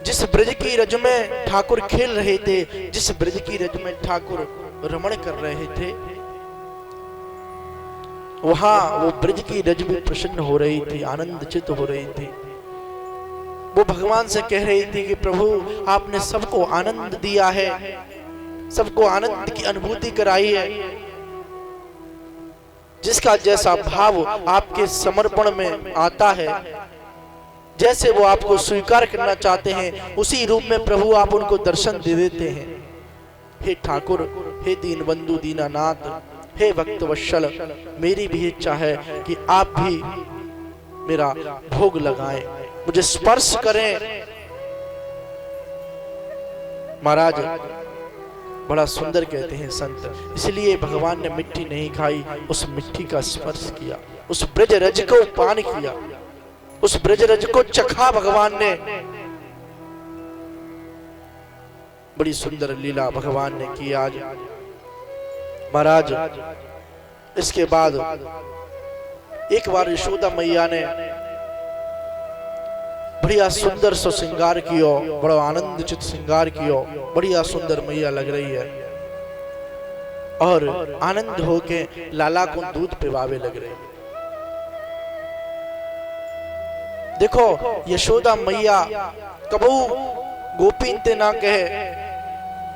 जिस ब्रज की रज में ठाकुर खेल रहे थे, जिस ब्रज की रज में ठाकुर रमण कर रहे थे, वहां वो ब्रज की रज भी प्रसन्न हो रही थी, आनंदचित हो रही थी। वो भगवान से कह रही थी कि प्रभु आपने सबको आनंद दिया है, सबको आनंद की अनुभूति कराई है। जिसका जैसा भाव आपके समर्पण में आता है, जैसे वो आपको स्वीकार करना चाहते हैं, उसी रूप में प्रभु आप उनको दर्शन दे देते हैं। हे ठाकुर, हे दीनबंधु दीनानाथ, हे भक्त वत्सल, मेरी भी इच्छा है कि आप भी मेरा भोग लगाएं, मुझे स्पर्श करें। महाराज बड़ा सुंदर कहते हैं संत, इसलिए भगवान ने मिट्टी नहीं खाई, उस मिट्टी का स्पर्श किया, उस ब्रज रज को पान किया, उस ब्रज रज को चखा भगवान ने। बड़ी सुंदर लीला भगवान ने की आज। महाराज इसके बाद एक बार यशोदा मैया ने बढ़िया सुंदर सा श्रृंगार कियो, बड़ा आनंदचित श्रृंगार कियो, बढ़िया सुंदर मैया लग रही है, और आनंद होके लाला को दूध पिवावे लग रही है। देखो यशोदा मैया कबू गोपी ते ना कहे,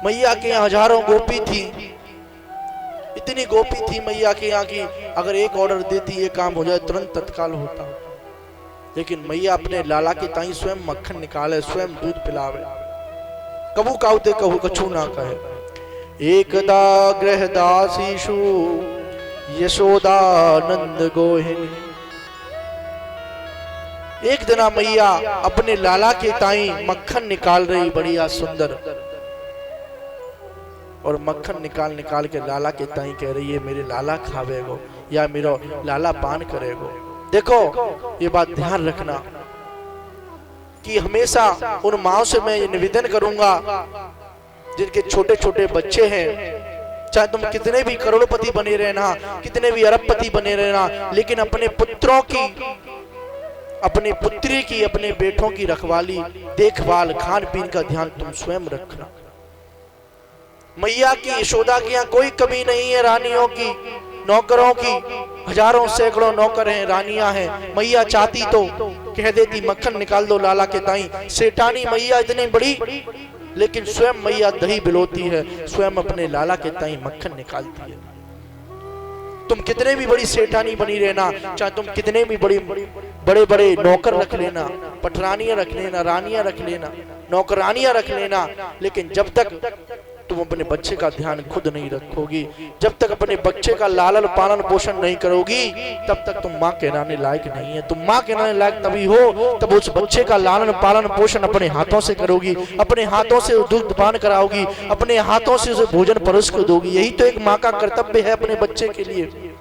मैया के यहाँ हजारों गोपी थी, इतनी गोपी थी मैया के यहाँ की अगर एक ऑर्डर देती ये काम हो जाए तुरंत तत्काल होता। लेकिन मैया अपने लाला के ताई स्वयं मक्खन निकाले, स्वयं दूध पिलावे, कबू काउते कहू कछु ना कहे। एकदा गृह दासीषु यशोदा नंद गोहिनी। एक दिना मैया अपने लाला के ताई मक्खन निकाल रही बढ़िया सुंदर, और मक्खन निकाल के लाला के ताई कह रही है मेरे लाला खावेगो या मेरा लाला पान करेगो। देखो ये बात ध्यान रखना कि हमेशा उन माओ से मैं निवेदन करूंगा जिनके छोटे छोटे बच्चे हैं, चाहे तुम कितने भी करोड़पति बने रहना, कितने भी अरबपति बने रहना, लेकिन अपने पुत्रों की, अपने पुत्री की, अपने बेटों की रखवाली, देखभाल, खान पीन का ध्यान तुम स्वयं रखना। मैया की, यशोदा की यहाँ कोई कमी नहीं है, रानियों की, नौकरों की, हजारों सैकड़ों नौकर हैं, रानियां हैं। मैया चाहती तो कह देती मक्खन निकाल दो लाला के ताई। सेठानी मैया इतनी बड़ी, लेकिन स्वयं मैया दही बिलोती है, स्वयं अपने लाला के ताई मक्खन निकालती है। तुम कितने भी बड़ी सेठानी बनी रहना, चाहे तुम कितने भी बड़े बड़े नौकर रख लेना, पटरानियां रख लेना, रानियां रख लेना, नौकरानियां रख लेना, लेकिन जब तक तुम अपने बच्चे का ध्यान खुद नहीं रखोगी, जब तक अपने बच्चे का लालन पालन पोषण नहीं करोगी, तब तक तुम माँ कहलाने लायक नहीं है। तुम माँ कहलाने लायक तभी हो तब उस बच्चे का लालन पालन पोषण अपने हाथों से करोगी, अपने हाथों से दूध पान कराओगी, अपने हाथों से उसे भोजन परोस कर दोगी। यही तो एक माँ का कर्तव्य है अपने बच्चे के लिए।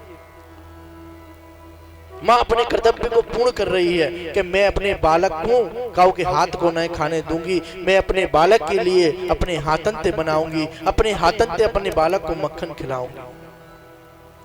माँ अपने कर्तव्य को पूर्ण कर रही है कि मैं अपने बालक को काऊ के हाथ को नहीं खाने दूंगी, मैं अपने बालक के लिए अपने हाथन ते बनाऊंगी, अपने हाथन ते अपने बालक को मक्खन खिलाऊंगी।